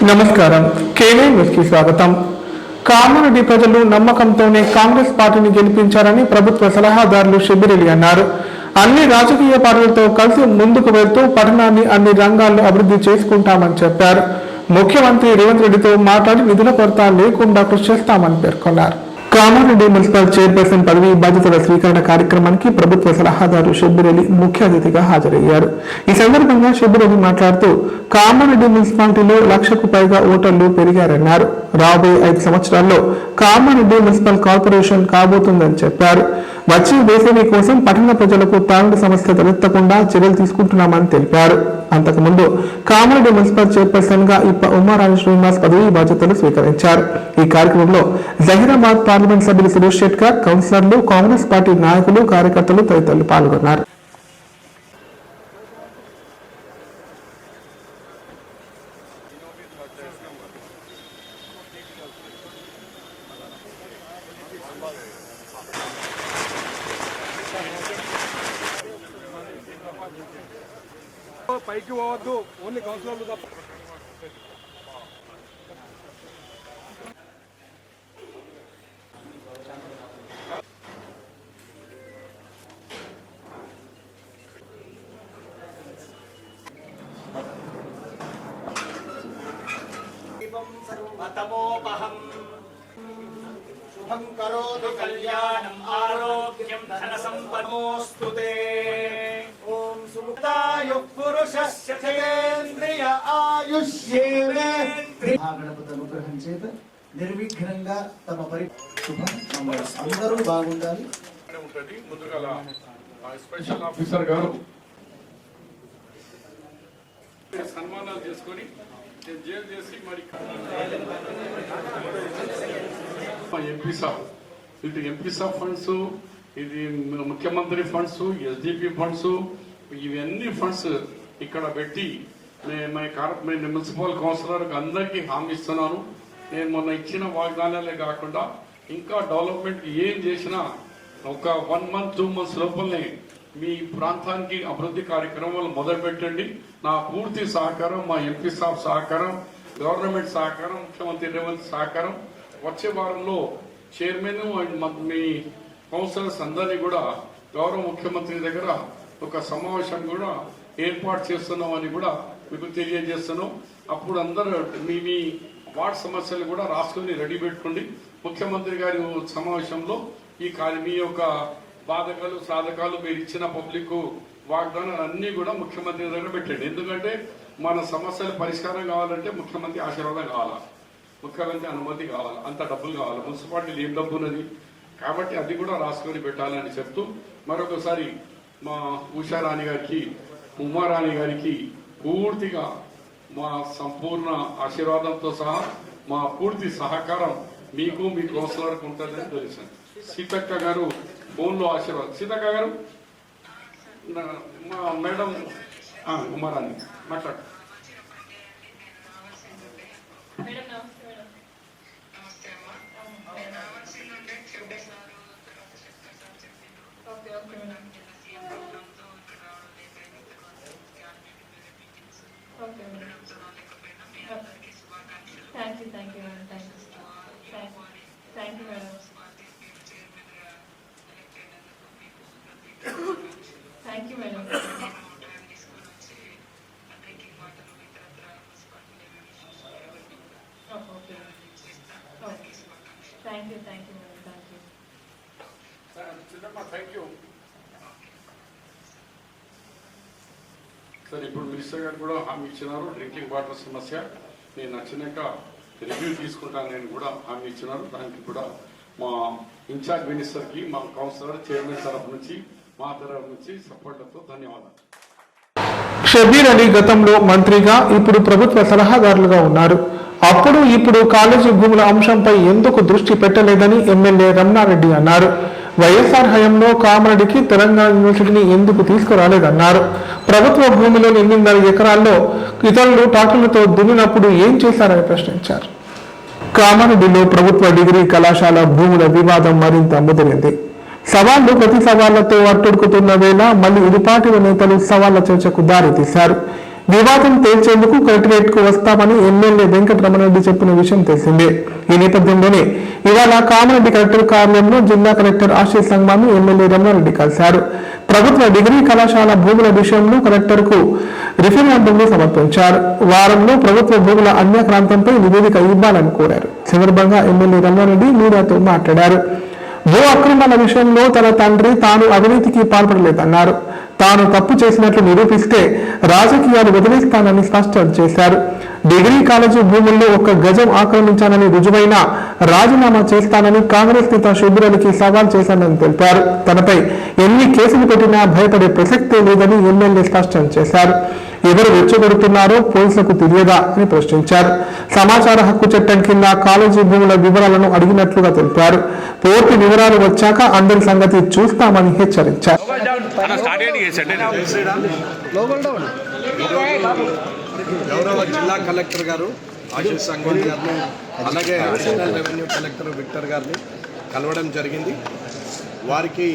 నమస్కారం. కేవై న్యూస్కి స్వాగతం. కామారెడ్డి ప్రజలు నమ్మకంతోనే కాంగ్రెస్ పార్టీని గెలిపించారని ప్రభుత్వ సలహాదారులు షబ్బీర్ అలీ అన్నారు. అన్ని రాజకీయ పార్టీలతో కలిసి ముందుకు వెళ్తూ పట్టణాన్ని అన్ని రంగాల్లో అభివృద్ధి చేసుకుంటామని చెప్పారు. ముఖ్యమంత్రి రేవంత్ రెడ్డితో మాట్లాడి నిధుల కొరత లేకుండా కృషి చేస్తామని పేర్కొన్నారు. కామారెడ్డి మున్సిపల్ చైర్పర్సన్ పదవి బాధ్యతల స్వీకరణ కార్యక్రమానికి ప్రభుత్వ సలహాదారు షబ్బీర్ అలీ ముఖ్య అతిథిగా హాజరయ్యారు. ఈ సందర్భంగా షబ్బీర్ అలీ మాట్లాడుతూ కామారెడ్డి మున్సిపాలిటీలో 1,00,000కు పైగా ఓటర్లు పెరిగారన్నారు. రాబోయే 5 సంవత్సరాల్లో కామారెడ్డి మున్సిపల్ కార్పొరేషన్ కాబోతుందని చెప్పారు. వచ్చే వేసవి కోసం పట్టణ ప్రజలకు తాగుడు సమస్య తలెత్తకుండా చర్యలు తీసుకుంటున్నామని తెలిపారు. అంతకుముందు కామారెడ్డి మున్సిపల్ చైర్పర్సన్ గా ఇప్ప ఉమారాణి శ్రీనివాస్ పదవి బాధ్యతలు స్వీకరించారు. ఈ కార్యక్రమంలో జహీరాబాద్ పార్లమెంట్ సభ్యులు సురేష్ శెట్కర్, కౌన్సిలర్లు, కాంగ్రెస్ పార్టీ నాయకులు, కార్యకర్తలు తదితరులు పాల్గొన్నారు. పైకి పోవద్దు, ఓన్లీ కౌన్సిలర్లు తప్ప. తమోపహం శుభం కరోతు కళ్యాణం ఆరోగ్యం ధన సంపదోస్తుతే. ఓం సుముక్తాయు పురుషస్య తేంద్రియ ఆయుష్యేంద్రియ. గణపతి అనుగ్రహం చేత నిర్విఘ్నంగా తమ శుభం అందరూ బాగుండాలి. ముందుగా స్పెషల్ ఆఫీసర్ గారు సన్మానాలు చేసుకొని జైలు చేసి మరి ఎంపీ సాబ్ ఇది ఎంపీ సాబ్ ఫండ్స్, ఇది ముఖ్యమంత్రి ఫండ్స్, ఎస్డిపి ఫండ్స్, ఇవన్నీ ఫండ్స్ ఇక్కడ పెట్టి నేను మున్సిపల్ కౌన్సిలర్కి అందరికీ హామీ ఇస్తున్నాను. నేను మొన్న ఇచ్చిన వాగ్దానాలే కాకుండా ఇంకా డెవలప్మెంట్ ఏం చేసినా ఒక 1 month 2 months లోపలనే మీ ప్రాంతానికి అభివృద్ధి కార్యక్రమాలు మొదలు పెట్టండి. నా పూర్తి సహకారం, మా ఎంపీ సాబ్ సహకారం, గవర్నమెంట్ సహకారం, ముఖ్యమంత్రి రేవంత్ సహకారం. వచ్చే వారంలో చైర్మన్ అండ్ మీ కౌన్సిలర్స్ అందరినీ కూడా గౌరవ ముఖ్యమంత్రి దగ్గర ఒక సమావేశం కూడా ఏర్పాటు చేస్తున్నామని కూడా మీకు తెలియజేస్తున్నాం. అప్పుడు అందరూ మీ మీ వార్డ్ సమస్యలు కూడా రాసుకుని రెడీ పెట్టుకోండి. ముఖ్యమంత్రి గారి సమావేశంలో మీ యొక్క బాధకాలు సాధకాలు మీరు ఇచ్చిన పబ్లిక్ వాగ్దానాలు అన్ని కూడా ముఖ్యమంత్రి దగ్గర పెట్టండి. ఎందుకంటే మన సమస్యలు పరిష్కారం కావాలంటే ముఖ్యమంత్రి ఆశీర్వాదం కావాలా, ముఖ్యమంత్రి అనుమతి కావాలా, అంత డబ్బులు కావాలి. మున్సిపాలిటీలు ఏం డబ్బు ఉన్నది కాబట్టి అది కూడా రాసుకొని పెట్టాలని చెప్తూ మరొకసారి మా ఉషారాణి గారికి, ఉమారాణి గారికి పూర్తిగా మా సంపూర్ణ ఆశీర్వాదంతో సహా మా పూర్తి సహకారం మీకు మీ కౌన్సిలర్కి ఉంటుందని తెలిసాను. సీతక్క గారు ఫోన్లో ఆశీర్వాదం. సీతక్క గారు మా మేడం ఉమారాణి మాట్లాడు. Thank you, madam. Thank you, madam. Thank you, madam. Oh, okay. Oh, thank you, madam. Thank you. Thank you. Sir, ఇప్పుడు మినిస్టర్ గారు కూడా హామీ ఇచ్చినారు. డ్రింకింగ్ వాటర్ సమస్య నేను నచ్చినాక రివ్యూ తీసుకుంటాను నేను కూడా హామీ ఇచ్చినారు. దానికి కూడా మా ఇన్ఛార్జ్ మినిస్టర్కి, మా కౌన్సిలర్ చైర్మన్ తరఫు నుంచి, మా తరఫు నుంచి సపోర్ట్లతో ధన్యవాదాలు. షబ్బీర్ అలీ గతంలో మంత్రిగా, ఇప్పుడు ప్రభుత్వ సలహాదారులుగా ఉన్నారు. అప్పుడు ఇప్పుడు కాలేజీ భూముల అంశంపై ఎందుకు దృష్టి పెట్టలేదని ఎమ్మెల్యే రమణారెడ్డి అన్నారు. వైఎస్ఆర్ హయాంలో కామారెడ్డికి తెలంగాణ యూనివర్సిటీని ఎందుకు తీసుకురాలేదన్నారు. ప్రభుత్వ భూమిలోని 8.5 ఎకరాల్లో ఇతరులు ట్రాక్టర్లతో దున్నినప్పుడు ఏం చేశారని ప్రశ్నించారు. కామారెడ్డిలో ప్రభుత్వ డిగ్రీ కళాశాల భూముల వివాదం మరింత ముదిరింది. సవాళ్లు ప్రతి సవాళ్లతో అట్టుడుకుతున్న వేళ మళ్లీ ఇరు పార్టీల నేతలు సవాళ్ల చర్చకు దారితీశారు. వివాదం తేల్చేందుకు కలెక్టరేట్ కు వస్తామని ఎమ్మెల్యే వెంకటరమణరెడ్డి చెప్పిన విషయం తెలిసిందే. ఈ నేపథ్యంలోనే ఇవాళ కామారెడ్డి కలెక్టర్ కార్యాలయంలో జిల్లా కలెక్టర్ ఆశీష్ సంగ్మాను ఎమ్మెల్యే రమణారెడ్డి కలిశారు. ప్రభుత్వ డిగ్రీ కళాశాల భూముల విషయంలో కలెక్టర్ కు రిఫరెండంను సమర్పించారు. వారంలో ప్రభుత్వ భూముల అన్యాక్రాంతంపై నివేదిక ఇవ్వాలని కోరారు. సందర్భంగా ఎమ్మెల్యే రమణారెడ్డి మీడియాతో మాట్లాడారు. భూ అక్రమాల విషయంలో తన తండ్రి తాను అవినీతికి పాల్పడలేదన్నారు. తాను తప్పు చేసినట్లు నిరూపిస్తే రాజకీయాలు వదిలేస్తానని స్పష్టం చేశారు. డిగ్రీ కాలేజీ భూముల్లో 1 గజం ఆక్రమించానని రుజువైనా రాజీనామా చేస్తానని కాంగ్రెస్ నేత శిబిరానికి సవాల్ చేశానని తెలిపారు. తనపై ఎన్ని కేసులు పెట్టినా భయపడే ప్రసక్తే లేదని ఎమ్మెల్యే స్పష్టం చేశారు. ఎవరు రెచ్చగొడుతున్నారో పోలీసులకు తెలియదా అని ప్రశ్నించారు. సమాచార హక్కు చట్టం కింద కాలేజీ భూముల వివరాలను అడిగినట్లుగా తెలిపారు. పూర్తి వివరాలు వచ్చాక అందరి సంగతి చూస్తామని హెచ్చరించారు. గౌరవ జిల్లా కలెక్టర్ గారు ఆశీష్ సంఘం గారిని అలాగే అడిషనల్ రెవెన్యూ కలెక్టర్ విక్టర్ గారిని కలవడం జరిగింది. వారికి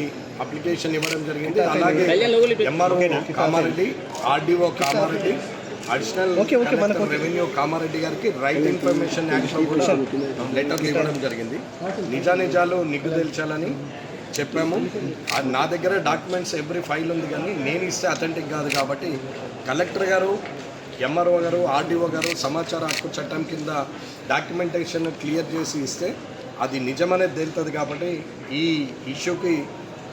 అప్లికేషన్ ఇవ్వడం జరిగింది. అలాగే MRO Kamareddy, RDO Kamareddy, additional collector revenue Kamareddy గారికి రైట్ ఇన్ఫర్మేషన్ యాక్ట్లో కూడా లెటర్లు ఇవ్వడం జరిగింది. నిజాలు నిగ్గు తెల్చాలని చెప్పాము. నా దగ్గర డాక్యుమెంట్స్ ఎవ్రీ ఫైల్ ఉంది, కానీ నేను ఇస్తే అథెంటిక్ కాదు. కాబట్టి కలెక్టర్ గారు, ఎంఆర్ఓ గారు, ఆర్డీఓ గారు సమాచార హక్కు చట్టం కింద డాక్యుమెంటేషన్ క్లియర్ చేసి ఇస్తే అది నిజమనేది తేలుతుంది. కాబట్టి ఈ ఇష్యూకి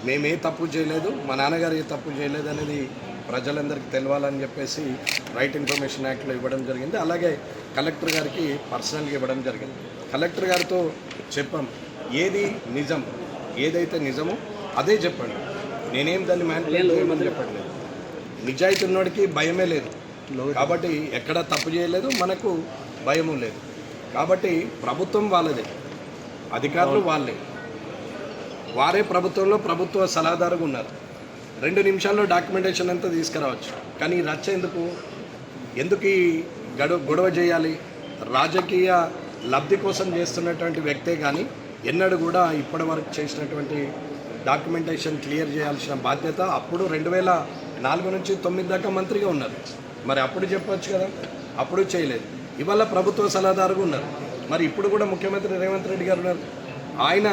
మేమే తప్పు చేయలేదు, మా నాన్నగారు ఏ తప్పు చేయలేదు అనేది ప్రజలందరికీ తెలవాలని చెప్పేసి రైట్ ఇన్ఫర్మేషన్ యాక్ట్లో ఇవ్వడం జరిగింది. అలాగే కలెక్టర్ గారికి పర్సనల్గా ఇవ్వడం జరిగింది. కలెక్టర్ గారితో చెప్పాం, ఏది నిజం, ఏదైతే నిజమో అదే చెప్పండి. నేనేం దాన్ని మ్యానిపులేట్ చేయమని చెప్పట్లేదు. నిజాయితీ ఉన్నోడికి భయమే లేదు. కాబట్టి ఎక్కడ తప్పు చేయలేదు, మనకు భయము లేదు. కాబట్టి ప్రభుత్వం వాళ్ళదే, అధికారులు వాళ్ళే, వారే ప్రభుత్వంలో ప్రభుత్వ సలహాదారుగా ఉన్నారు. 2 నిమిషాల్లో డాక్యుమెంటేషన్ అంతా తీసుకురావచ్చు. కానీ రచ్చ ఎందుకు ఈ గొడవ చేయాలి? రాజకీయ లబ్ధి కోసం చేస్తున్నటువంటి వ్యక్తే కానీ ఎన్నడూ కూడా ఇప్పటి వరకు చేసినటువంటి డాక్యుమెంటేషన్ క్లియర్ చేయాల్సిన బాధ్యత అప్పుడు 2004 నుంచి 9 దాకా మంత్రిగా ఉన్నారు. మరి అప్పుడు చెప్పొచ్చు కదా, అప్పుడు చేయలేదు. ఇవాళ ప్రభుత్వ సలహాదారుగా ఉన్నారు. మరి ఇప్పుడు కూడా ముఖ్యమంత్రి రేవంత్ రెడ్డి గారు ఉన్నారు. ఆయన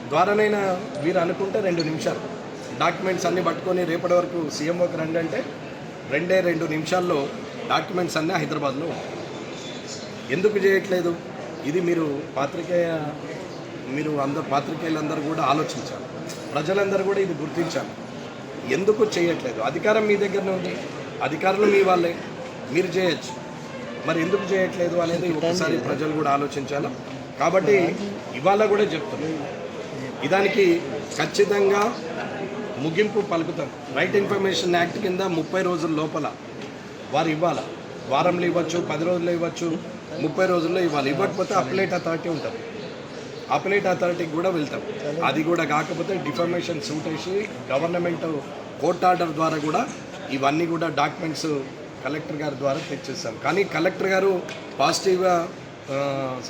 ద్వారానైనా వీరు అనుకుంటే 2 నిమిషాలు డాక్యుమెంట్స్ అన్నీ పట్టుకొని రేపటి వరకు సీఎంఓకి రండి అంటే 2 నిమిషాల్లో డాక్యుమెంట్స్ అన్నీ హైదరాబాద్లో ఎందుకు చేయట్లేదు? ఇది మీరు పాత్రికేయులందరూ కూడా ఆలోచించాలి. ప్రజలందరూ కూడా ఇది గుర్తించాలి. ఎందుకు చేయట్లేదు? అధికారం మీ దగ్గరనే ఉంది, అధికారులు మీ వాళ్ళే, మీరు చేయొచ్చు. మరి ఎందుకు చేయట్లేదు అనేది ఒకసారి ప్రజలు కూడా ఆలోచించాలి. కాబట్టి ఇవాళ కూడా చెప్తున్నాం, ఇదానికి ఖచ్చితంగా ముగింపు పలుకుతాం. రైట్ ఇన్ఫర్మేషన్ యాక్ట్ కింద 30 రోజుల లోపల వారు ఇవ్వాలి. వారంలో ఇవ్వచ్చు, 10 రోజుల్లో ఇవ్వచ్చు, 30 రోజుల్లో ఇవ్వాలి. ఇవ్వకపోతే అప్లైట్ అథారిటీ ఉంటుంది, అప్లైట్ అథారిటీకి కూడా వెళ్తాం. అది కూడా కాకపోతే డిఫర్మేషన్ సూట్ వేసి గవర్నమెంట్ కోర్ట్ ఆర్డర్ ద్వారా కూడా ఇవన్నీ కూడా డాక్యుమెంట్స్ కలెక్టర్ గారి ద్వారా తెచ్చేస్తాం. కానీ కలెక్టర్ గారు పాజిటివ్గా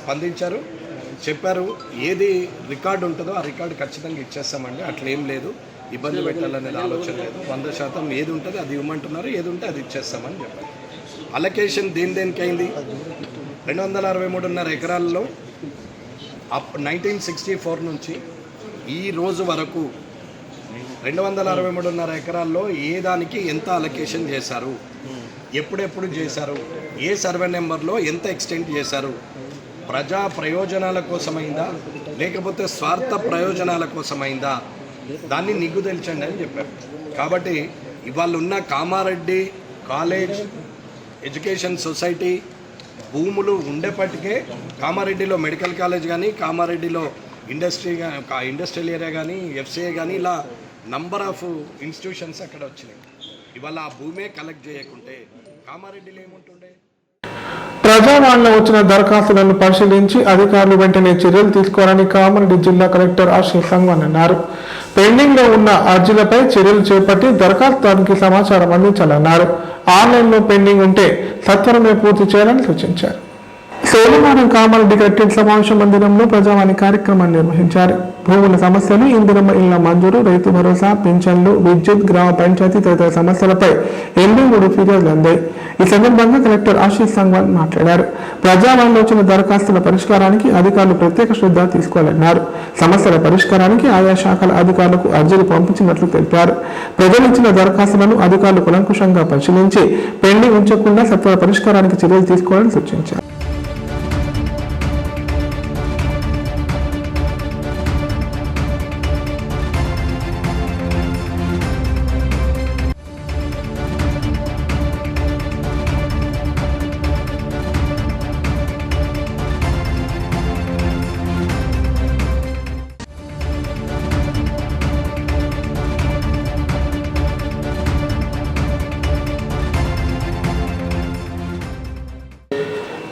స్పందించారు, చెప్పారు ఏది రికార్డు ఉంటుందో ఆ రికార్డు ఖచ్చితంగా ఇచ్చేస్తామండి, అట్లేం లేదు, ఇబ్బంది పెట్టాలనేది ఆలోచన లేదు. 100% ఏది ఉంటుంది అది ఇవ్వమంటున్నారు, ఏది ఉంటే అది ఇచ్చేస్తామని చెప్పారు. అలొకేషన్ దేనికి అయింది? 263.5 ఎకరాల్లో 1964 నుంచి ఈ రోజు వరకు 263.5 ఎకరాల్లో ఏ దానికి ఎంత అలొకేషన్ చేశారు, ఎప్పుడెప్పుడు చేశారు, ఏ సర్వే నెంబర్లో ఎంత ఎక్స్టెండ్ చేశారు, ప్రజా ప్రయోజనాల కోసమైందా లేకపోతే స్వార్థ ప్రయోజనాల కోసమైందా, దాన్ని నిగ్గు తెల్చండి అని చెప్పారు. కాబట్టి ఇవాళ ఉన్న కామారెడ్డి కాలేజ్ ఎడ్యుకేషన్ సొసైటీ భూములు ఉండేపటికే కామారెడ్డిలో మెడికల్ కాలేజ్ కానీ, కామారెడ్డిలో ఇండస్ట్రియల్ ఏరియా కానీ, ఎఫ్సిఏ కానీ, ఇలా నంబర్ ఆఫ్ ఇన్స్టిట్యూషన్స్ అక్కడ వచ్చినాయి. ఇవాళ ఆ భూమే కలెక్ట్ చేయకుంటే కామారెడ్డిలో ఏముంటుండే? ప్రజావాణిలో వచ్చిన దరఖాస్తులను పరిశీలించి అధికారులు వెంటనే చర్యలు తీసుకోవాలని కామారెడ్డి జిల్లా కలెక్టర్ ఆశీష్ సంగ్వాన్ అన్నారు. పెండింగ్ లో ఉన్న అర్జీలపై చర్యలు చేపట్టి దరఖాస్తుదారునికి సమాచారం అందించాలన్నారు. ఆన్లైన్లో పెండింగ్ ఉంటే సత్వరమే పూర్తి చేయాలని సూచించారు. సోమవారం కామారెడ్డి కలెక్టరేట్ సమావేశ మందిరంలో ప్రజావాణి కార్యక్రమాన్ని నిర్వహించారు. భూముల సమస్యలు, ఇందిరమ్మ ఇళ్ల మంజూరు, రైతు భరోసా, పింఛన్లు, విద్యుత్, గ్రామ పంచాయతీ తదితర సమస్యలపై 83 ఫిర్యాదులు అందాయి. ఈ సందర్భంగా కలెక్టర్ ఆశీష్ సంగ్వాన్ మాట్లాడారు. ప్రజావాణిలో వచ్చిన దరఖాస్తుల పరిష్కారానికి అధికారులు ప్రత్యేక శ్రద్ధ తీసుకోవాలన్నారు. సమస్యల పరిష్కారానికి ఆయా శాఖల అధికారులకు అర్జీలు పంపించినట్లు తెలిపారు. ప్రజలు ఇచ్చిన దరఖాస్తులను అధికారులు కూలంకుషంగా పరిశీలించి పెండింగ్ ఉంచకుండా సత్వర పరిష్కారానికి చర్యలు తీసుకోవాలని సూచించారు.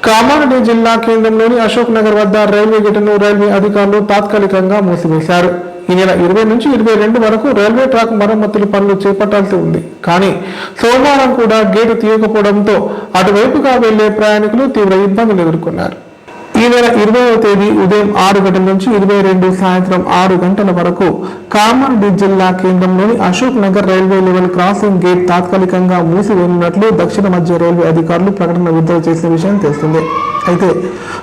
కామారెడ్డి జిల్లా కేంద్రంలోని అశోక్ నగర్ వద్ద రైల్వే గేటును రైల్వే అధికారులు తాత్కాలికంగా మూసివేశారు. ఈ నెల 20 నుంచి 22 వరకు రైల్వే ట్రాక్ మరమ్మతుల పనులు చేపట్టాల్సి ఉంది. కానీ సోమవారం కూడా గేటు తీయకపోవడంతో అటువైపుగా వెళ్లే ప్రయాణికులు తీవ్ర ఇబ్బందులు ఎదుర్కొన్నారు. ఈ నెల 20వ తేదీ ఉదయం 6 గంటల నుంచి 22 సాయంత్రం 6 గంటల వరకు కామారెడ్డి జిల్లా కేంద్రంలోని Ashok Nagar railway level crossing gate తాత్కాలికంగా మూసివేయనున్నట్లు దక్షిణ మధ్య రైల్వే అధికారులు ప్రకటన విడుదల చేసిన విషయం తెలిసిందే. అయితే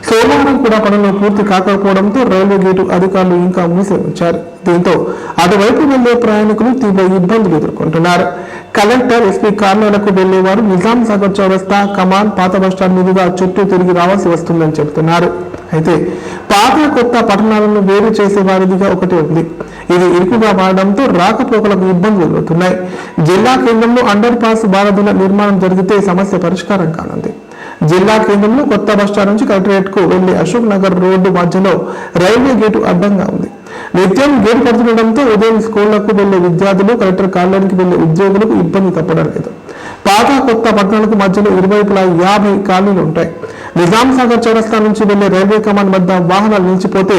సోమవారం కూడా పనులు పూర్తి కాకపోవడంతో రైల్వే గేటు అధికారులు ఇంకా మూసి ఉంచారు. దీంతో అటువైపు వెళ్లే ప్రయాణికులు తీవ్ర ఇబ్బందులు ఎదుర్కొంటున్నారు. కలెక్టర్, ఎస్పీ కార్యాలయాలకు వెళ్లేవారు నిజాం సాగర్ చౌరస్తా, కమాన్, పాత బస్టాండ్ మీదుగా చుట్టూ తిరిగి రావాల్సి వస్తుందని చెబుతున్నారు. అయితే పాత కొత్త పట్టణాలను వేరు చేసే వారిదిగా ఒకటి ఉంది. ఇది ఇరుకుగా మారడంతో రాకపోకలకు ఇబ్బందులు ఎదురవుతున్నాయి. జిల్లా కేంద్రంలో అండర్ పాస్ బాలదుల నిర్మాణం జరిగితే సమస్య పరిష్కారం కానుంది. జిల్లా కేంద్రంలో కొత్త బస్టాండ్ నుంచి కలెక్టరేట్ కు వెళ్లే అశోక్ నగర్ రోడ్డు మధ్యలో రైల్వే గేటు అడ్డంగా ఉంది. నిత్యం గేటు పడుతుండటంతో ఉదయం స్కూళ్లకు వెళ్లే విద్యార్థులు, కలెక్టర్ కార్యాలయానికి వెళ్లే ఉద్యోగులకు ఇబ్బంది తప్పడం లేదు. పాత కొత్త పట్టణాలకు మధ్యలో ఇరువైపులా 50 కాలనీలు ఉంటాయి. నిజాం సాగర్ చౌరస్తా నుంచి వెళ్లే రైల్వే కమాండ్ వద్ద వాహనాలు నిలిచిపోతే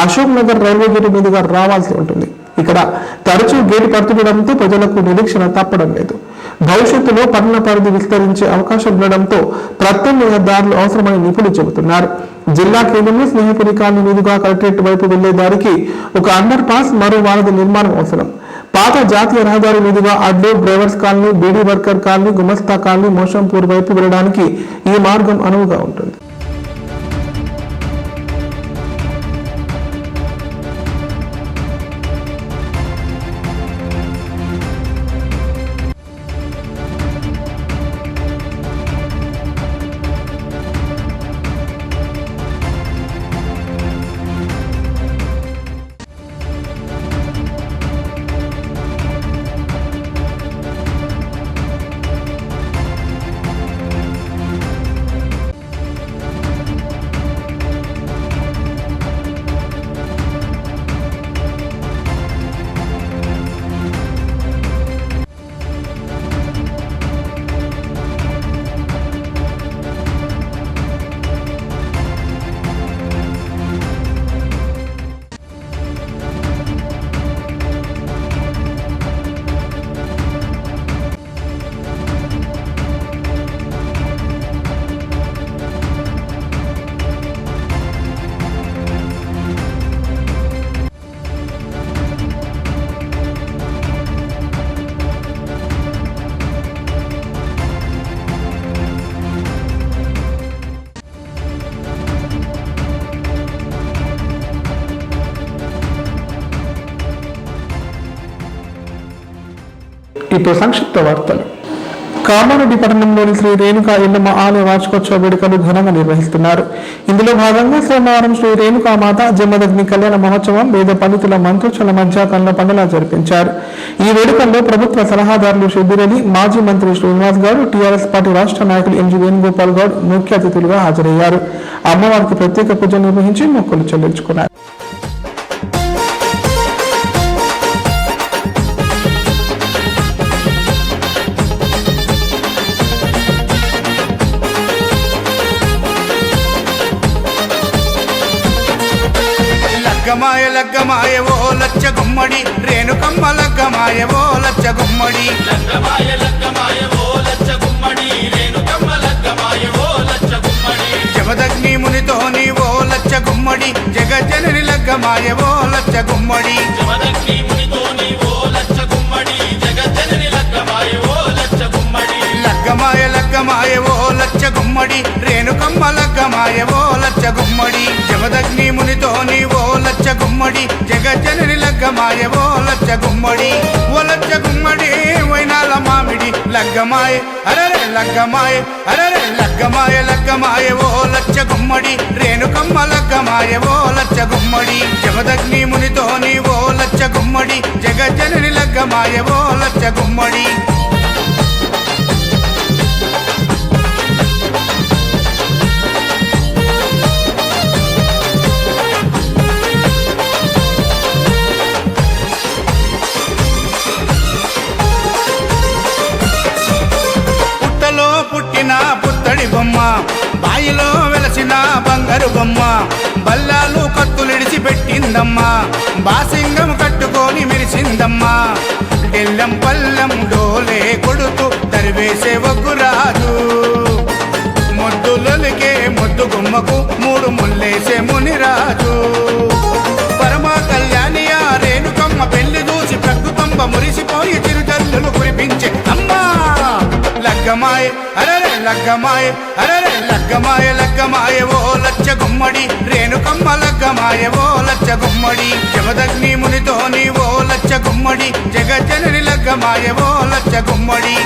అశోక్ నగర్ రైల్వే గేటు మీదుగా రావాల్సి ఉంటుంది. ఇక్కడ తరచూ గేటు పడుతుండటంతో ప్రజలకు నిరీక్షణ తప్పడం లేదు. భవిష్యత్తులో పట్టణ పరిధి విస్తరించే అవకాశం ఉండడంతో ప్రత్యామ్నాయ దారులు అవసరమని నిపుణులు చెబుతున్నారు. జిల్లా కేంద్రంలో స్నేహపురి కాలనీ మీదుగా కలెక్టరేట్ వైపు వెళ్లే దారికి ఒక అండర్ పాస్, మరో వారధి నిర్మాణం అవసరం. పాత జాతీయ రహదారి మీదుగా Adlur, drivers colony, beedi worker colony, Gumasta colony, Moshampur వైపు వెళ్లడానికి ఈ మార్గం అనువుగా ఉంటుంది. ఇప్పుడు సంక్షిప్త వార్తలు. కామారెడ్డి పట్టణంలోని శ్రీ రేణుకా ఎల్లమ్మ ఆలయ వార్షికోత్సవ వేడుకలు ఘనంగా నిర్వహిస్తున్నారు. ఇందులో భాగంగా సోమవారం శ్రీ రేణుకామాత జన్మదగ్ని కళ్యాణ మహోత్సవం వేద పండితుల మంత్రోచ్చల మధ్య కళ్ళ పండుగ జరిపించారు. ఈ వేడుకల్లో ప్రభుత్వ సలహాదారులు షబ్బీర్, మాజీ మంత్రి శ్రీనివాస్ గౌడ్, టీఆర్ఎస్ పార్టీ రాష్ట్ర నాయకులు ఎంజీ వేణుగోపాల్ గౌడ్ ముఖ్య అతిథులుగా హాజరయ్యారు. అమ్మవారికి ప్రత్యేక పూజ నిర్వహించి మొక్కులు చెల్లించుకున్నారు. లగ్గమాయ లగ్గమాయ ఓ లచ్చ గుమ్మడి రేణుకమ్మ లగ్గమాయ ఓ లచ్చ గుమ్మడి లగ్గమాయ లగ్గమాయ ఓ లచ్చ గుమ్మడి రేణుకమ్మ లగ్గమాయ ఓ లచ్చ గుమ్మడి జమదగ్ని లగ్గమాయ ఓ లచ్చ గుమ్మడి లగ్గమాయ లగ్గమాయ ఓ లచ్చ గుమ్మడి రేణుకమ్మ లగ్గమాయ ఓ లచ్చ గుమ్మడి జమదగ్ని మునితో నీ ఓ లచ్చ గుమ్మడి జగజ్జనని లగ్గమాయ ఓ లచ్చ గుమ్మడి ఓ లచ్చ గుమ్మడి వైనాల మామిడి లగ్గమాయ అరరే లగ్గమాయ అరరే లగ్గమాయ లగ్గమాయ ఓ లచ్చ గుమ్మడి రేణుకమ్మ లగ్గమాయ ఓ లచ్చ గుమ్మడి జమదగ్ని మునితో నీ ఓ లచ్చ గుమ్మడి జగజ్జనని లగ్గమాయ ఓ లచ్చ గుమ్మడి పుట్టిన పుత్తడి బొమ్మ బాయిలో వెలసిన బంగారు బొమ్మ బల్లాలు కత్తులిడిచి పెట్టిందమ్మా బాసింగం కట్టుకొని మెరిసిందమ్మా ఎల్లం పల్లం డోలే కొడుతూ తరివేసే ఒగ్గురాజు ముద్దులకే ముద్దు గుమ్మకు మూడు ముల్లేసే మునిరాజు పరమ కళ్యాణియ రేణుకమ్మ పెళ్లి చూసి ప్రకృతంబ మురిసిపోయి చిరుజల్లులు కురిపించే అమ్మా లగ్గమాయ అరరే లగ్గమాయ అరరే లగ్గమాయ లగ్గమాయ ఓ లచ్చ గుమ్మడి రేణుకమ్మ లగ్గమాయ ఓ లచ్చ గుమ్మడి జమదగ్ని మునితో నీ ఓ లచ్చ గుమ్మడి జగజ్జనని లగ్గమాయ ఓ లచ్చ గుమ్మడి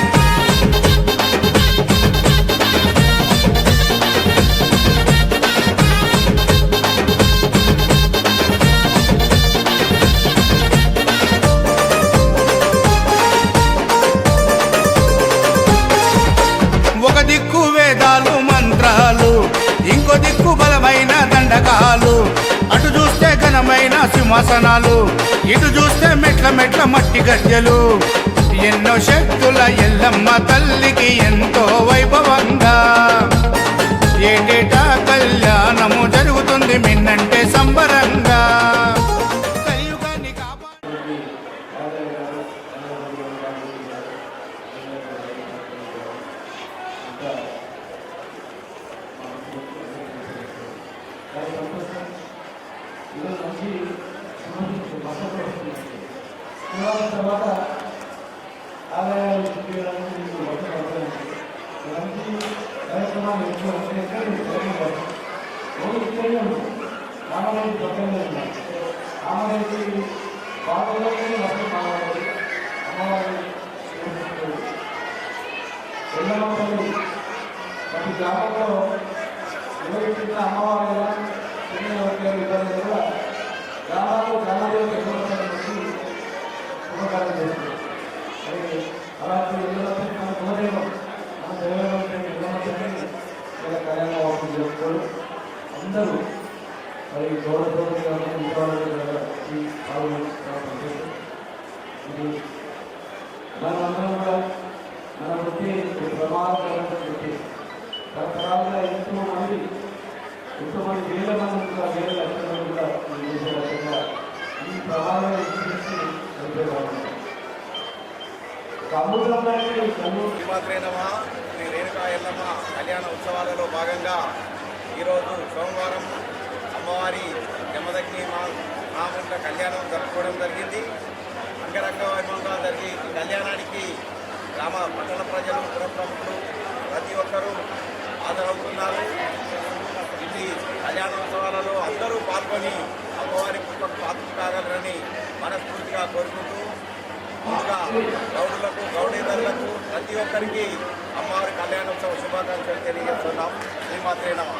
ఒక దిక్కు వేదాలు మంత్రాలు ఇంకో దిక్కు బలమైన దండకాలు అటు చూస్తే ఘనమైన సింహాసనాలు ఇటు చూస్తే మెట్ల మెట్ల మట్టి గజ్జలు ఎన్నో శక్తుల ఎల్లమ్మ తల్లికి ఎంతో వైభవంగా ఏటేటా కళ్యాణము జరుగుతుంది మిన్నంటే సంబరంగా కలియుగాన్ని కాపాడు తర్వాత ఆలయాలు కార్యక్రమాలు రామరాజు పక్కనే ఉన్నారు రామరాజు బాధలోనే మొత్తం రామరాజు అమ్మవారి ఎల్లమ్మపల్లి ప్రతి గ్రామంలో నిర్వహించిన అమ్మవారి ఇబ్బంది కూడా గ్రామాల్లో గ్రామాల్లో ఉపకారం చేస్తుంది మరి అలాంటి ఎల్లమ్మపల్లి మన కులదైవం మన దైవం ఎల్లమ్మపల్లి ఇలా కళ్యాణ వాసం చేసుకోవడం అందరూ మరి గౌరవపూర్వకంగా ఇది మనమందరం కూడా మన వృత్తి ప్రమాదకరమైన వృత్తి రకరకాలుగా ఎంతోమంది వేల మంది కూడా వేల లక్షల మంది కూడా చేసే రకంగా ఈ ప్రమాదం ఎక్కించి చనిపోయేవాళ్ళు సముద్రంలో శ్రీమాత్రేనమా శ్రీ రేణుకా ఎల్లమ్మ కళ్యాణ ఉత్సవాలలో భాగంగా ఈరోజు సోమవారం అమ్మవారి జమదగ్ని మామూలుగా కళ్యాణం జరుపుకోవడం జరిగింది. అంగరంగ వైభవంగా జరిగి ఈ కళ్యాణానికి గ్రామ పట్టణ ప్రజలు పుర ప్రముఖులు ప్రతి ఒక్కరూ హాజరవుతున్నారు. ఇది కళ్యాణోత్సవాలలో అందరూ పాల్గొని అమ్మవారి కృపకు పాత్రలు కాగలరని మనస్ఫూర్తిగా కోరుకుంటూ ముందుగా గౌడులకు గౌడేతరులకు ప్రతి ఒక్కరికి అమ్మవారి కళ్యాణోత్సవ శుభాకాంక్షలు తెలియజేస్తున్నాం. శ్రీమాత్రే నమః.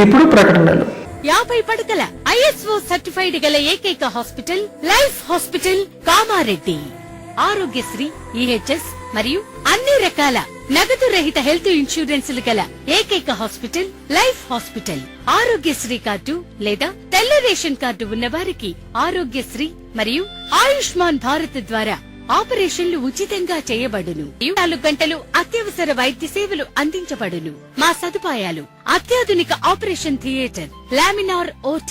ఇప్పుడు ప్రకటనలు. 50 పడకల ISO సర్టిఫైడ్ గల ఏకైక hospital life hospital Kamareddy. Aarogyasri, EHS మరియు అన్ని రకాల నగదు రహిత హెల్త్ ఇన్సూరెన్సులు గల ఏకైక hospital life hospital. Aarogyasri card లేదా తెల్ల రేషన్ కార్డు ఉన్న వారికి ఆరోగ్యశ్రీ మరియు ఆయుష్మాన్ భారత్ ద్వారా ఆపరేషన్లు ఉచితంగా చేయబడును. 24 గంటలు అత్యవసర వైద్య సేవలు అందించబడును. మా సదుపాయాలు: అత్యాధునిక operation theatre, laminar OT,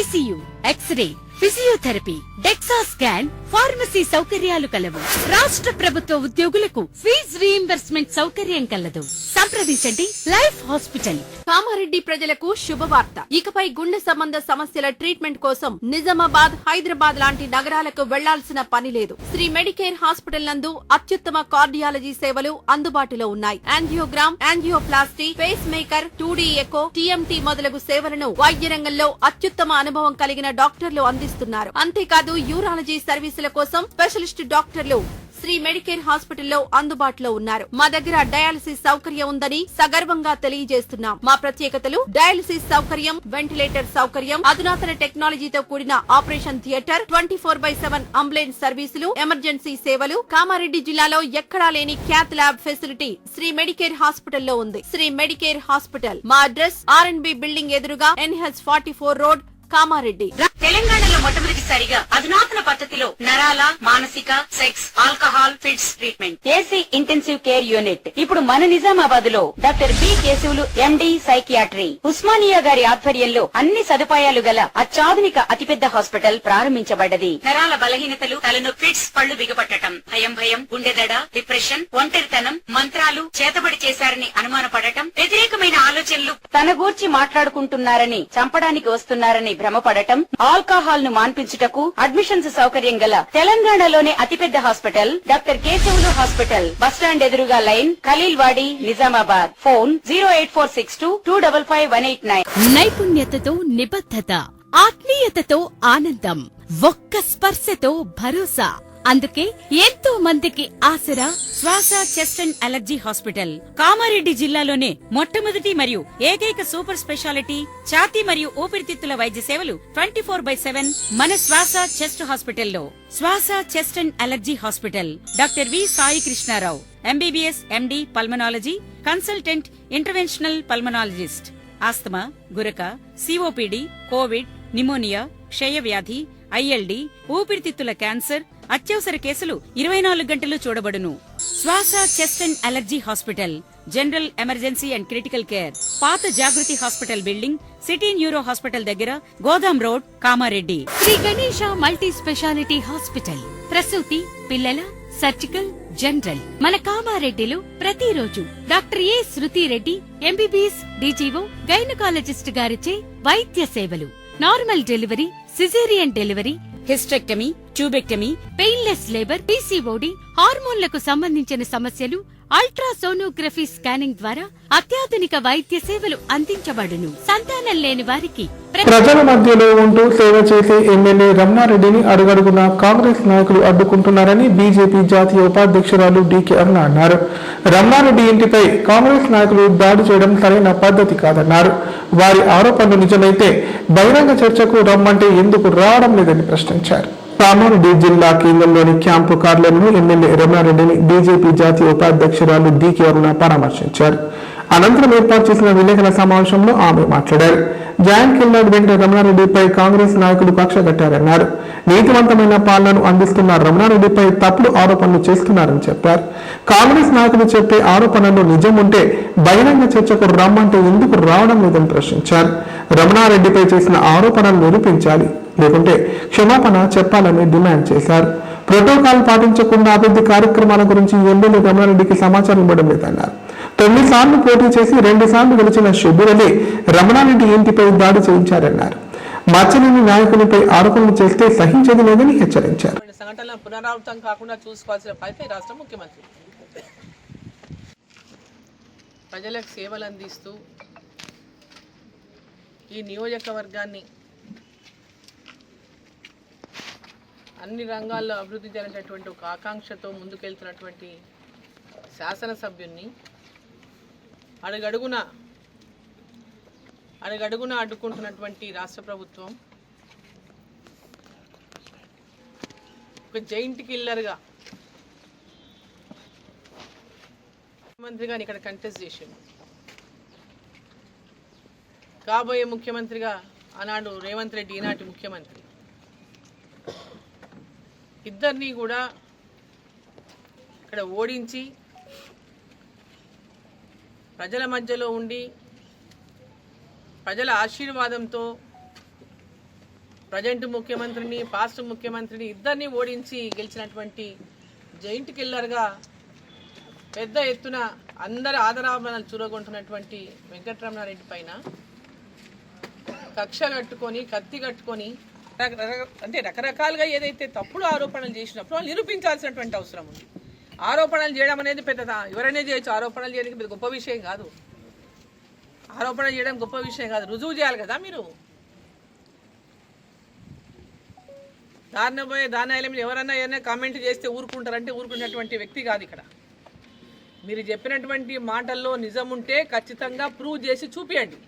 ICU, x-ray, physiotherapy, DEXA scan, pharmacy సౌకర్యాలు కలవు. రాష్ట్ర ప్రభుత్వ ఉద్యోగులకు ఫీజ్ రీయింబర్స్మెంట్ సౌకర్యం కలదు. సంప్రదించండి లైఫ్ హాస్పిటల్. కామారెడ్డి ప్రజలకు శుభవార్త. ఇకపై గుండె సంబంధ సమస్యల ట్రీట్మెంట్ కోసం నిజామాబాద్, హైదరాబాద్ లాంటి నగరాలకు వెళ్లాల్సిన పని లేదు. శ్రీ మెడికేర్ హాస్పిటల్ నందు అత్యుత్తమ కార్డియాలజీ సేవలు అందుబాటులో ఉన్నాయి. Angiogram, angioplasty, pacemaker, 2D echo, TMT మొదలగు సేవలను వైద్య రంగంలో అత్యుత్తమ అనుభవం కలిగిన డాక్టర్లు అందిస్తున్నారు. అంతేకాదు యూరాలజీ సర్వీసుల కోసం స్పెషలిస్ట్ డాక్టర్లు శ్రీ మెడికేర్ హాస్పిటల్లో అందుబాటులో ఉన్నారు. మా దగ్గర డయాలసిస్ సౌకర్యం ఉందని సగర్వంగా తెలియజేస్తున్నాం. మా ప్రత్యేకతలు: డయాలసిస్ సౌకర్యం, వెంటిలేటర్ సౌకర్యం, అధునాతన టెక్నాలజీతో కూడిన operation theatre, 24/7 ambulance services, emergency సేవలు. కామారెడ్డి జిల్లాలో ఎక్కడా లేని cath lab facility Sri medicare హాస్పిటల్లో ఉంది. Sri medicare hospital. మా అడ్రస్ R&B బిల్డింగ్ ఎదురుగా NH 44 రోడ్, కామారెడ్డి. తెలంగాణలో మొట్టమొదటిసారిగా అధునాతన పద్ధతిలో నరాల, మానసిక, sex, alcohol, fits treatment, AC intensive care unit ఇప్పుడు మన నిజామాబాద్ లో doctor B Keshavulu MD psychiatry, Osmania గారి ఆధ్వర్యంలో అన్ని సదుపాయాలు గల అత్యాధునిక అతిపెద్ద హాస్పిటల్ ప్రారంభించబడ్డది. నరాల బలహీనతలు, తలనొప్పి, ఫిట్స్, పళ్లు బిగపట్టడం, భయం, గుండెదడ, డిప్రెషన్, ఒంటరితనం, మంత్రాలు చేతబడి చేశారని అనుమానపడటం, వ్యతిరేకమైన ఆలోచనలు, తన గూర్చి మాట్లాడుకుంటున్నారని, చంపడానికి వస్తున్నారని భ్రమపడటం, ఆల్కహాల్ ను మాన్పించుటకు అడ్మిషన్స్ సౌకర్యం గల తెలంగాణలోనే అతిపెద్ద hospital doctor Keshavulu hospital. Bus stand ఎదురుగా లైన్, ఖలీల్వాడి, నిజామాబాద్. ఫోన్ 08462255189. నైపుణ్యతతో నిబద్ధత, ఆత్మీయతతో ఆనందం, ఒక్క స్పర్శతో భరోసా. అందుకే ఎంతో మందికి ఆసరా శ్వాస, chest and allergy hospital. Kamareddy జిల్లాలోనే మొట్టమొదటి మరియు ఏకైక సూపర్ స్పెషాలిటీ ఛాతీ మరియు ఊపిరితిత్తుల వైద్య సేవలు 24/7 మన శ్వాస చెస్ట్ హాస్పిటల్లో. Swasa, chest and allergy hospital. Doctor V Sai Krishnarao, MBBS MD pulmonology, consultant interventional pulmonologist. Asthma, గురక, COPD, కోవిడ్, నిమోనియా, క్షయవ్యాధి, ILD, ఊపిరితిత్తుల క్యాన్సర్, అత్యవసర కేసులు 24 గంటలు చూడబడును. Swasa, chest and allergy hospital. General emergency and critical care. పాత Jagruti hospital building, city neuro hospital దగ్గర, గోదాం road, Kamareddy. Shri Ganesha multi speciality hospital. ప్రసూతి, పిల్లల, సర్జికల్, జనరల్. మన కామారెడ్డిలో ప్రతిరోజు doctor A Shruti Reddy MBBS DGO gynaecologist గారిచే వైద్య సేవలు. Normal delivery, caesarean delivery, hysterectomy, tubectomy, painless labour, PCOD, హార్మోన్లకు సంబంధించిన సమస్యలు, అల్ట్రాసోనోగ్రఫీ స్కానింగ్ ద్వారా అత్యాధునిక వైద్య సేవలు అందించబడును. సంతానం లేని వారికి ప్రజల మధ్యలో ఉంటూ సేవ చేసే ఎమ్మెల్యే రమణారెడ్డిని అడుగడుగునా కాంగ్రెస్ నాయకులు అడ్డుకుంటున్నారని బీజేపీ జాతీయ ఉపాధ్యక్షురాలు DK అరుణ అన్నారు. రమణారెడ్డి ఇంటిపై కాంగ్రెస్ నాయకులు దాడి చేయడం సరైన పద్ధతి కాదన్నారు. వారి ఆరోపణలు నిజమైతే బహిరంగ చర్చకు రమ్మంటే ఎందుకు రావడం లేదని ప్రశ్నించారు. కామారెడ్డి జిల్లా కేంద్రంలోని క్యాంపు కార్యాలయంలో ఎమ్మెల్యే రమణారెడ్డిని బీజేపీ జాతీయ ఉపాధ్యక్షురాలు DK అరుణ పరామర్శించారు. అనంతరం ఏర్పాటు చేసిన విలేకరుల సమావేశంలో ఆమె మాట్లాడారు. జాయింట్ కిల్లాడి వెంకట రమణారెడ్డిపై కాంగ్రెస్ నాయకులు కక్ష కట్టారన్నారు. నీతివంతమైన పాలనను అందిస్తున్న రమణారెడ్డిపై తప్పుడు ఆరోపణలు చేస్తున్నారని చెప్పారు. కాంగ్రెస్ నాయకులు చెప్పే ఆరోపణల్లో నిజం ఉంటే బహిరంగ చర్చకు రమ్మంటే ఎందుకు రావడం లేదని ప్రశ్నించారు. రమణారెడ్డిపై చేసిన ఆరోపణలు నిరూపించాలి, లేకుంటే క్షమాపణ చెప్పాలని డిమాండ్ చేశారు. ప్రోటోకాల్ పాటించకుండా అభివృద్ధి కార్యక్రమాల గురించి ఎమ్మెల్యే రమణారెడ్డికి సమాచారం ఇవ్వడం లేదన్నారు. 9 సార్లు పోటీ చేసి 2 సార్లు గెలిచిన షబ్బీర్ రమణారెడ్డి ఇంటిపై దాడి చేయించారన్నారు. మచ్చలేని నాయకులపై ఆరోపణలు చేస్తే సహించేది లేదని హెచ్చరించారు. సంఘటనల పునరావృతం కాకుండా చూసుకోవాల్సిన బాధ్యత రాష్ట్ర ముఖ్యమంత్రి. ప్రజలకు సేవలు అందిస్తూ ఈ నియోజకవర్గాన్ని అన్ని రంగాల్లో అభివృద్ధి చేయాలనేటువంటి ఒక ఆకాంక్షతో ముందుకెళ్తున్నటువంటి శాసనసభ్యుల్ని అడుగడుగున అడ్డుకుంటున్నటువంటి రాష్ట్ర ప్రభుత్వం ఒక జైంట్ కిల్లర్గా ముఖ్యమంత్రిగా ఇక్కడ కంటెస్ట్ చేసింది. కాబోయే ముఖ్యమంత్రిగా ఆనాడు రేవంత్ రెడ్డి, ఈనాటి ముఖ్యమంత్రి, ఇద్దరిని కూడా ఇక్కడ ఓడించి ప్రజల మధ్యలో ఉండి ప్రజల ఆశీర్వాదంతో ప్రజెంట్ ముఖ్యమంత్రిని, పాస్ట్ ముఖ్యమంత్రిని ఇద్దరిని ఓడించి గెలిచినటువంటి జైంట్ కిల్లర్గా పెద్ద ఎత్తున అందరి ఆదరాభరణాలు చూరగొంటున్నటువంటి వెంకటరమణారెడ్డి పైన కక్ష కట్టుకొని, కత్తి కట్టుకొని అంటే రకరకాలుగా ఏదైతే తప్పుడు ఆరోపణలు చేసినప్పుడు వాళ్ళు నిరూపించాల్సినటువంటి అవసరం ఉంది. ఆరోపణలు చేయడం అనేది పెద్ద ఎవరైనా చేయొచ్చు. ఆరోపణలు చేయడానికి పెద్ద గొప్ప విషయం కాదు. ఆరోపణలు చేయడం గొప్ప విషయం కాదు, రుజువు చేయాలి కదా. మీరు దాని మీద ఎవరన్నా ఏదైనా కామెంట్ చేస్తే ఊరుకుంటారంటే ఊరుకున్నటువంటి వ్యక్తి కాదు ఇక్కడ. మీరు చెప్పినటువంటి మాటల్లో నిజం ఉంటే ఖచ్చితంగా ప్రూవ్ చేసి చూపియండి,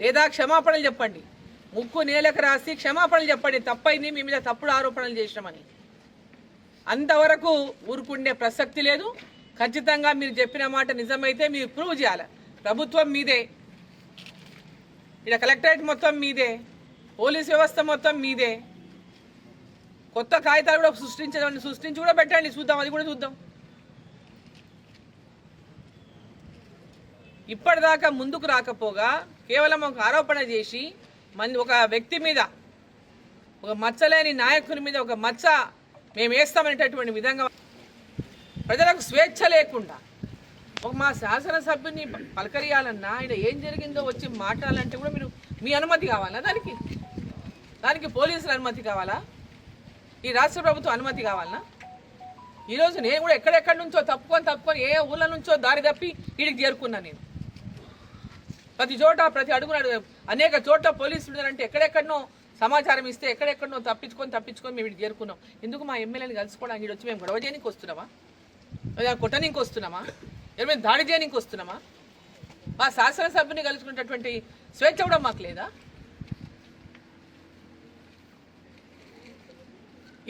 లేదా క్షమాపణలు చెప్పండి. ముక్కు నేలకు రాసి క్షమాపణలు చెప్పండి, తప్పైంది, మీ మీద తప్పుడు ఆరోపణలు చేసినామని. అంతవరకు ఊరుకుండే ప్రసక్తి లేదు. ఖచ్చితంగా మీరు చెప్పిన మాట నిజమైతే మీరు ప్రూవ్ చేయాలి. ప్రభుత్వం మీదే, ఇక్కడ కలెక్టరేట్ మొత్తం మీదే, పోలీస్ వ్యవస్థ మొత్తం మీదే. కొత్త కాగితాలు కూడా సృష్టించి కూడా పెట్టండి, చూద్దాం, అది కూడా చూద్దాం. ఇప్పటిదాకా ముందుకు రాకపోగా కేవలం ఒక ఆరోపణ చేసి ఒక వ్యక్తి మీద, ఒక మచ్చలేని నాయకుని మీద ఒక మచ్చ మేము వేస్తామనేటటువంటి విధంగా ప్రజలకు స్వేచ్ఛ లేకుండా ఒక మా శాసనసభ్యుని పలకరియాలన్నా, ఆయన ఏం జరిగిందో వచ్చి మాట్లాడాలంటే కూడా మీరు మీ అనుమతి కావాలా? దానికి పోలీసుల అనుమతి కావాలా? ఈ రాష్ట్ర ప్రభుత్వం అనుమతి కావాలనా? ఈరోజు నేను కూడా ఎక్కడెక్కడి నుంచో తప్పుకొని ఏ ఊళ్ళ నుంచో దారి తప్పి వీడికి చేరుకున్నా. నేను ప్రతి చోట ప్రతి అడుగున అనేక చోట్ల పోలీసులు ఉన్నారంటే ఎక్కడెక్కడనో సమాచారం ఇస్తే ఎక్కడెక్కడనో తప్పించుకొని మేము వీడికి చేరుకున్నాం. ఎందుకు? మా ఎమ్మెల్యేని కలుసుకోవడానికి వీడు వచ్చి మేము గొడవ చేయడానికి వస్తున్నామా? లేదా కొట్టడానికి వస్తున్నామా? మేము దాడి చేయడానికి వస్తున్నామా? మా శాసనసభ్యుని కలుసుకునేటటువంటి స్వేచ్ఛ కూడా మాకు లేదా?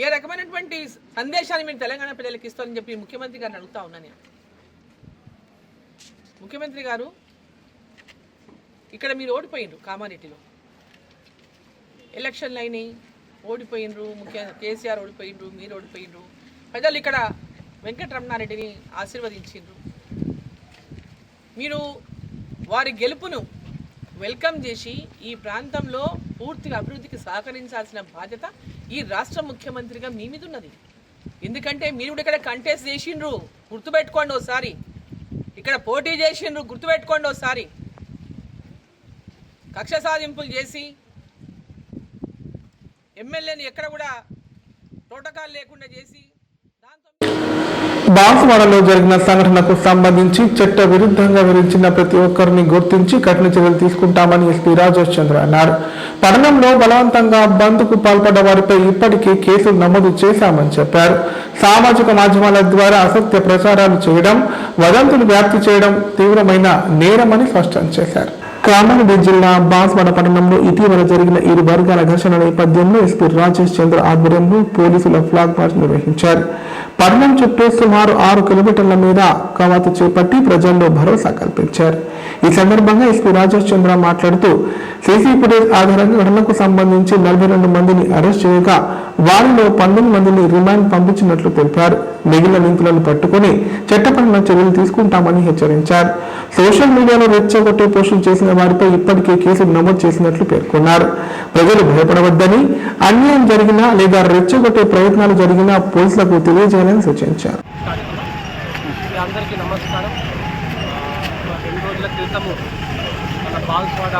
ఏ రకమైనటువంటి సందేశాన్ని మీరు తెలంగాణ ప్రజలకు ఇస్తారని చెప్పి ముఖ్యమంత్రి గారిని అడుగుతా ఉన్నా నేను. ముఖ్యమంత్రి గారు, ఇక్కడ మీరు ఓడిపోయినరు, కామారెడ్డిలో ఎలక్షన్లు అయినాయి, ఓడిపోయినరు. కేసీఆర్ ఓడిపోయినరు, మీరు ఓడిపోయినరు. ప్రజలు ఇక్కడ వెంకటరమణారెడ్డిని ఆశీర్వదించిండ్రు. మీరు వారి గెలుపును వెల్కమ్ చేసి ఈ ప్రాంతంలో పూర్తిగా అభివృద్ధికి సహకరించాల్సిన బాధ్యత ఈ రాష్ట్ర ముఖ్యమంత్రిగా మీ మీద ఉన్నది. ఎందుకంటే మీరు కూడా ఇక్కడ కంటెస్ట్ చేసిండ్రు, గుర్తుపెట్టుకోండి ఒకసారి. ఇక్కడ పోటీ చేసిండ్రు, గుర్తుపెట్టుకోండి ఒకసారి. కక్ష సాధింపులు చేసి ఎమ్మెల్యేని ఎక్కడ కూడా ప్రోటోకాల్ లేకుండా చేసి బాన్సువాడలో జరిగిన సంఘటనకు సంబంధించి చట్ట విరుద్ధంగా వివరించిన ప్రతి ఒక్కరిని గుర్తించి కఠిన చర్యలు తీసుకుంటామని ఎస్పీ రాజేష్ చంద్ర అన్నారు. పట్టణంలో బలవంతంగా బంద్కు పాల్పడ్డ వారిపై ఇప్పటికే కేసులు నమోదు చేశామని చెప్పారు. సామాజిక మాధ్యమాల ద్వారా అసత్య ప్రచారాలు చేయడం, వదంతులు వ్యాప్తి చేయడం తీవ్రమైన నేరమని స్పష్టం చేశారు. కామారెడ్డి జిల్లా బాన్సువాడ పట్టణంలో ఇటీవల జరిగిన ఇరు వర్గాల ఘర్షణ నేపథ్యంలో ఎస్పీ రాజేష్ చంద్ర ఆధ్వర్యంలో పోలీసుల ఫ్లాగ్ మార్చ్ నిర్వహించారు. పట్టణం చుట్టూ సుమారు 6 కిలోమీటర్ల మీద కవాతు చేపట్టి ప్రజల్లో భరోసా కల్పించారు. ఈ సందర్భంగా ఎస్పీ రాజేష్ చంద్ర మాట్లాడుతూ సీసీ ఫుటేజ్ ఆధారంగా ఘటనకు సంబంధించి 42 మందిని అరెస్ట్ చేయగా వారిలో 19 మందిని రిమాండ్ పంపించినట్లు తెలిపారు. మిగిలిన నిందితులను పట్టుకుని చట్టపరమైన చర్యలు తీసుకుంటామని హెచ్చరించారు. సోషల్ మీడియాలో రెచ్చగొట్టే పోస్టులు చేసిన వారిపై ఇప్పటికే కేసులు నమోదు చేసినట్లు పేర్కొన్నారు. ప్రజలు భయపడవద్దని, అన్యాయం జరిగినా లేదా రెచ్చగొట్టే ప్రయత్నాలు జరిగినా పోలీసులకు తెలియజేయాలని సూచించారు. అందరికీ నమస్కారం. 2 రోజుల క్రితము మన బాన్సువాడ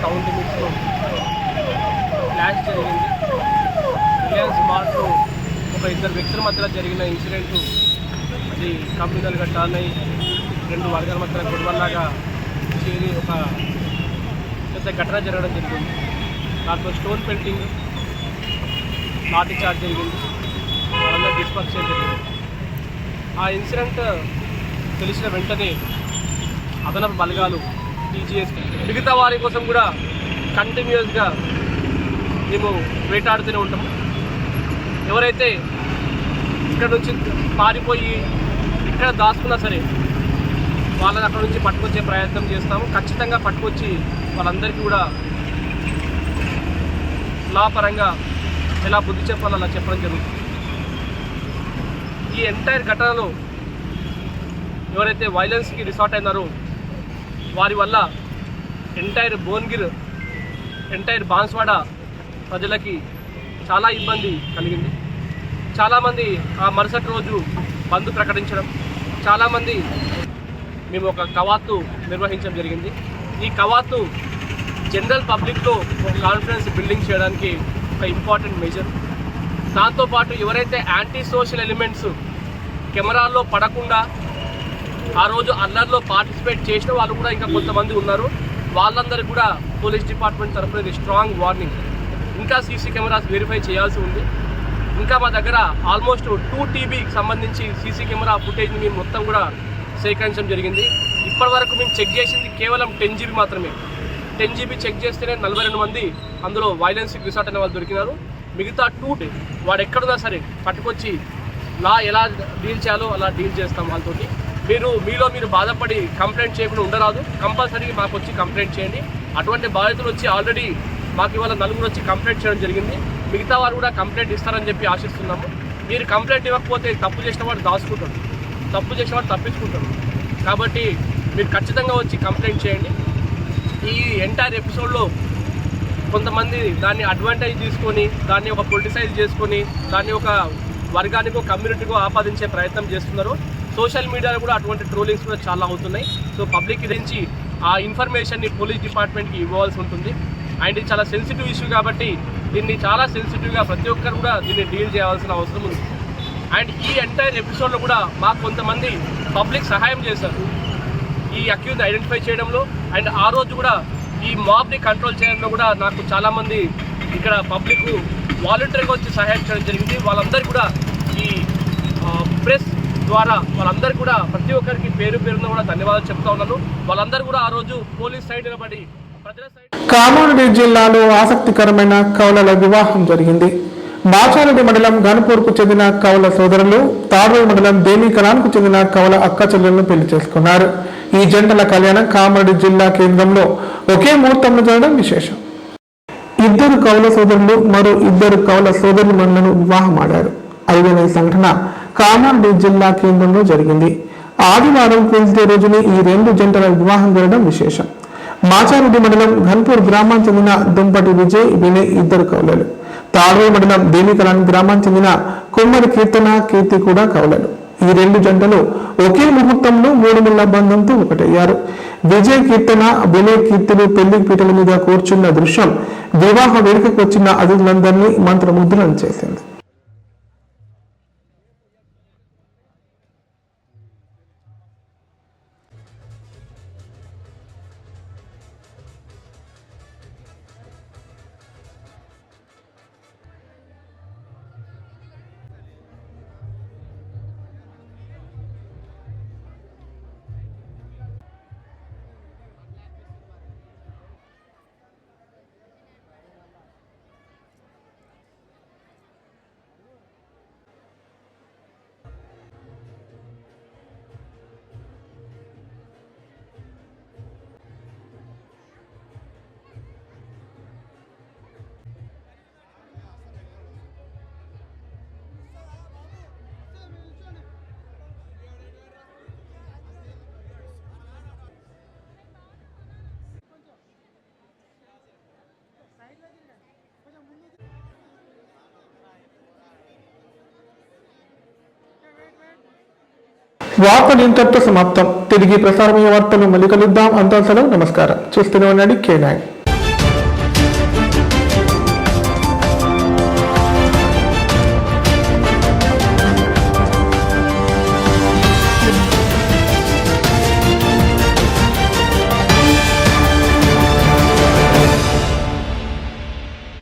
టౌన్ లిమిట్స్లో క్లాష్ జరిగింది. రిలయన్స్ మార్ట్లో ఒక 2 వ్యక్తుల మధ్యలో జరిగిన ఇన్సిడెంట్ అది కమ్యూనల్గా టర్న్ అయ్యి 2 వర్గాల మధ్య గొడవల్లాగా చేరి ఒక పెద్ద ఘటన జరగడం జరిగింది. దాంట్లో స్టోన్ పెయింటింగ్, లాఠీ చార్జ్ జరిగింది, వాళ్ళందరూ డిస్పర్స్ చేయడం జరిగింది. ఆ ఇన్సిడెంట్ తెలిసిన వెంటనే అదనపు బలగాలు టీజీఎస్ మిగతా వారి కోసం కూడా కంటిన్యూస్గా మేము వేటాడుతూనే ఉంటాము. ఎవరైతే ఇక్కడ నుంచి పారిపోయి ఇక్కడ దాచుకున్నా సరే వాళ్ళని అక్కడ నుంచి పట్టుకొచ్చే ప్రయత్నం చేస్తాము. ఖచ్చితంగా పట్టుకొచ్చి వాళ్ళందరికీ కూడా లా పరంగా ఎలా బుద్ధి చెప్పాలో అలా చెప్పడం జరుగుతుంది. ఈ ఎంటైర్ ఘటనలో ఎవరైతే వైలెన్స్కి రిసార్ట్ అయినారో వారి వల్ల ఎంటైర్ భువనగిరి, ఎంటైర్ బాన్సువాడ ప్రజలకి చాలా ఇబ్బంది కలిగింది. చాలామంది ఆ మరుసటి రోజు బంద్ ప్రకటించడం, చాలామంది మేము ఒక కవాతు నిర్వహించడం జరిగింది. ఈ కవాతు జనరల్ పబ్లిక్లో ఒక కాన్ఫిడెన్స్ బిల్డింగ్ చేయడానికి ఒక ఇంపార్టెంట్ మెజర్. దాంతోపాటు ఎవరైతే యాంటీ సోషల్ ఎలిమెంట్స్ కెమెరాల్లో పడకుండా ఆ రోజు అల్లర్లో పార్టిసిపేట్ చేసిన వాళ్ళు కూడా ఇంకా కొంతమంది ఉన్నారు. వాళ్ళందరికీ కూడా పోలీస్ డిపార్ట్మెంట్ తరఫున ఇది స్ట్రాంగ్ వార్నింగ్. ఇంకా సీసీ కెమెరాస్ వెరిఫై చేయాల్సి ఉంది. ఇంకా మా దగ్గర ఆల్మోస్ట్ 2 TBకి సంబంధించి సీసీ కెమెరా ఫుటేజ్ని మేము మొత్తం కూడా సేకరించడం జరిగింది. ఇప్పటి వరకు మేము చెక్ చేసింది కేవలం 10 GB మాత్రమే. 10 GB చెక్ చేస్తేనే 42 మంది అందులో వైలెన్స్కి రిసార్ట్ అనే వాళ్ళు దొరికినారు. మిగతా 2 వాడు ఎక్కడున్నా సరే పట్టుకొచ్చి ఎలా డీల్ చేయాలో అలా డీల్ చేస్తాం వాళ్ళతోటి. మీరు బాధపడి కంప్లైంట్ చేయకుండా ఉండరాదు. కంపల్సరీ మాకు వచ్చి కంప్లైంట్ చేయండి. అటువంటి బాధితులు వచ్చి ఆల్రెడీ మాకు ఇవాళ 4 వచ్చి కంప్లైంట్ చేయడం జరిగింది. మిగతా వారు కూడా కంప్లైంట్ ఇస్తారని చెప్పి ఆశిస్తున్నాము. మీరు కంప్లైంట్ ఇవ్వకపోతే తప్పు చేసిన వాడు దాచుకుంటాడు, తప్పు చేసిన వాడు తప్పించుకుంటాడు. కాబట్టి మీరు ఖచ్చితంగా వచ్చి కంప్లైంట్ చేయండి. ఈ ఎంటైర్ ఎపిసోడ్లో కొంతమంది దాన్ని అడ్వాంటేజ్ తీసుకొని దాన్ని ఒక పొలిటిసైజ్ చేసుకొని దాన్ని ఒక వర్గానికో కమ్యూనిటీకో ఆపాదించే ప్రయత్నం చేస్తున్నారు. సోషల్ మీడియాలో కూడా అటువంటి ట్రోలింగ్స్ కూడా చాలా అవుతున్నాయి. సో పబ్లిక్ గురించి ఆ ఇన్ఫర్మేషన్ని పోలీస్ డిపార్ట్మెంట్కి ఇవ్వాల్సి ఉంటుంది. అండ్ ఇది చాలా సెన్సిటివ్ ఇష్యూ కాబట్టి దీన్ని చాలా సెన్సిటివ్గా ప్రతి ఒక్కరు కూడా దీన్ని డీల్ చేయాల్సిన అవసరం ఉంది. అండ్ ఈ ఎంటైర్ ఎపిసోడ్లో కూడా మాకు కొంతమంది పబ్లిక్ సహాయం చేశారు ఈ అక్యూజ్ని ఐడెంటిఫై చేయడంలో. అండ్ ఆ రోజు కూడా ఈ మాబ్ని కంట్రోల్ చేయడంలో కూడా నాకు చాలామంది ఇక్కడ పబ్లిక్ వాలంటీర్గా వచ్చి సహాయం చేయడం జరిగింది. వాళ్ళందరికీ కూడా ఈ ప్రెస్ ద్వారా వాళ్ళందరికీ కూడా ప్రతి ఒక్కరికి పేరున కూడా ధన్యవాదాలు చెప్తా ఉన్నాను. వాళ్ళందరూ కూడా ఆ రోజు పోలీస్ సైడ్ నిలబడి ప్రజల సైడ్. కామారెడ్డి జిల్లాలో ఆసక్తికరమైన కౌలల వివాహం జరిగింది. మాచారెడ్డి మండలం గన్పూర్కు చెందిన కౌల సోదరులు తాడూరు మండలం దేవీకలాన్కు చెందిన కౌల అక్క చెల్లెలను పెళ్లి చేసుకున్నారు. ఈ జంటల కళ్యాణం కామారెడ్డి జిల్లా కేంద్రంలో ఒకే ముహూర్తంలో జరగడం విశేషం. 2 కౌల సోదరులు మరో 2 కౌల సోదరులను వివాహమాడారు. 5వ సంఘటన కామారెడ్డి జిల్లా కేంద్రంలో జరిగింది. ఆదివారం ట్యూస్డే రోజునే ఈ 2 జంటల వివాహం జరగడం విశేషం. మాచారెడ్డి మండలం ఘన్పూర్ గ్రామానికి చెందిన దుంపటి విజయ్ వినయ్ 2 కౌలలు. తాడూరు మండలం దేవీకలాన్ గ్రామానికి చెందిన కుమ్మరి కీర్తి కూడా కౌలలు. ఈ 2 జంటలు ఒకే ముహూర్తంలో 3 ముళ్ల బంధంతో ఒకటయ్యారు. విజయ్ కీర్తన వినయ్ కీర్తిలు పెళ్లి పీటల మీద కూర్చున్న దృశ్యం వివాహ వేడుకకు వచ్చిన అతిథులందరినీ మంత్రముగ్ధులను చేసింది. వార్తలు ఇంతటితో సమాప్తం. తిరిగి ప్రసారమయ్యే వార్తలు మళ్ళీ కలుద్దాం. అంతా సెలవు. నమస్కారం. చూస్తూనే ఉండండి K9.